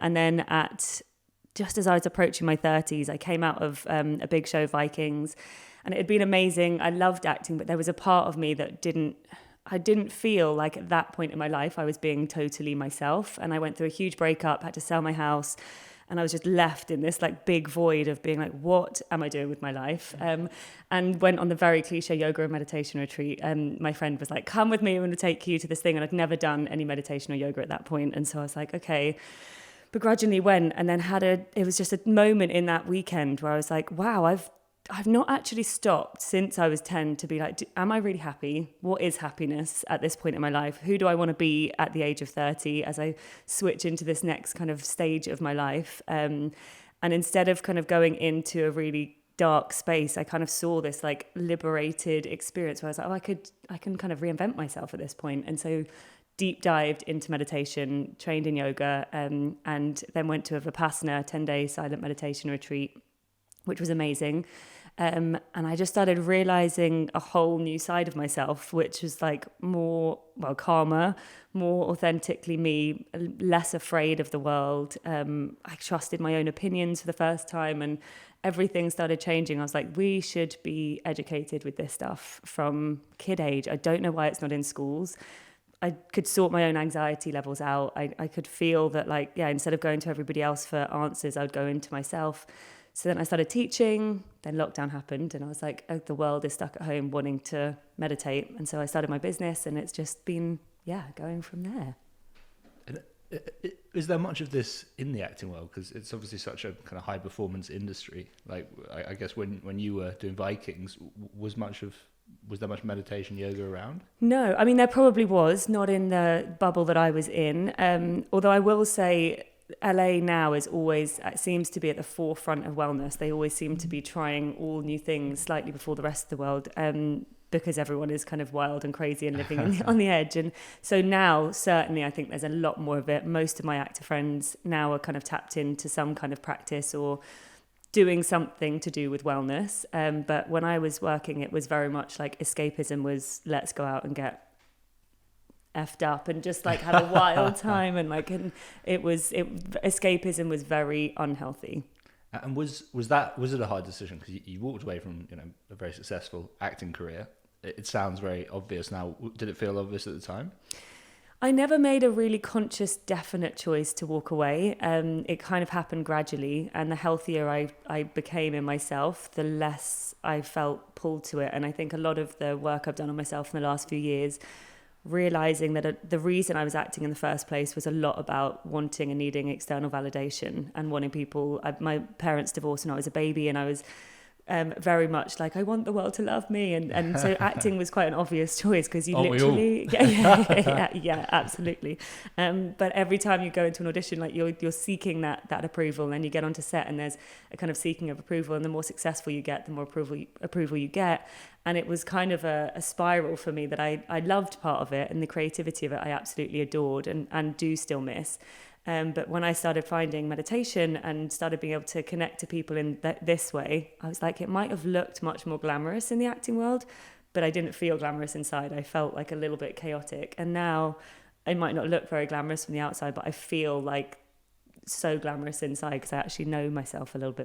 And then just as I was approaching my 30s, I came out of a big show, Vikings, and it had been amazing. I loved acting, but there was a part of me that I didn't feel like at that point in my life I was being totally myself. And I went through a huge breakup, had to sell my house, and I was just left in this like big void of being like, what am I doing with my life? And went on the very cliche yoga and meditation retreat. And my friend was like, come with me, I'm going to take you to this thing. And I'd never done any meditation or yoga at that point. And so I was like, okay, begrudgingly went, and then it was just a moment in that weekend where I was like, wow, I've not actually stopped since I was 10 to be like, am I really happy? What is happiness at this point in my life? Who do I want to be at the age of 30 as I switch into this next kind of stage of my life? And instead of kind of going into a really dark space, I kind of saw this like liberated experience where I was like, oh, I can kind of reinvent myself at this point. And so deep dived into meditation, trained in yoga, and then went to a Vipassana 10-day silent meditation retreat, which was amazing. And I just started realizing a whole new side of myself, which was like calmer, more authentically me, less afraid of the world. I trusted my own opinions for the first time, and everything started changing. I was like, we should be educated with this stuff from kid age. I don't know why it's not in schools. I could sort my own anxiety levels out. I could feel that instead of going to everybody else for answers, I would go into myself. So then I started teaching, then lockdown happened, and I was like, oh, the world is stuck at home wanting to meditate. And so I started my business, and it's just been, going from there. And is there much of this in the acting world? Because it's obviously such a kind of high performance industry. Like, I guess when you were doing Vikings, was there much meditation, yoga around? No, I mean, there probably was, not in the bubble that I was in. Although I will say, LA now seems to be at the forefront of wellness. They always seem to be trying all new things slightly before the rest of the world, because everyone is kind of wild and crazy and living on the edge. And so now, certainly, I think there's a lot more of it. Most of my actor friends now are kind of tapped into some kind of practice or doing something to do with wellness. But when I was working, it was very much like escapism was, let's go out and get effed up and just like have a wild time, and escapism was very unhealthy. And was it a hard decision, because you walked away from a very successful acting career? It sounds very obvious now. Did it feel obvious at the time? I never made a really conscious, definite choice to walk away. It kind of happened gradually, and the healthier I became in myself, the less I felt pulled to it. And I think a lot of the work I've done on myself in the last few years, realizing that the reason I was acting in the first place was a lot about wanting and needing external validation and wanting people. My parents divorced when I was a baby, and I was very much like, I want the world to love me, and so acting was quite an obvious choice, because you literally yeah, absolutely. But every time you go into an audition, like you're seeking that approval, and then you get onto set and there's a kind of seeking of approval, and the more successful you get, the more approval you get. And it was kind of a spiral for me that I loved part of it, and the creativity of it I absolutely adored and do still miss. But when I started finding meditation and started being able to connect to people in this way, I was like, it might have looked much more glamorous in the acting world, but I didn't feel glamorous inside. I felt like a little bit chaotic. And now it might not look very glamorous from the outside, but I feel like so glamorous inside, because I actually know myself a little bit better.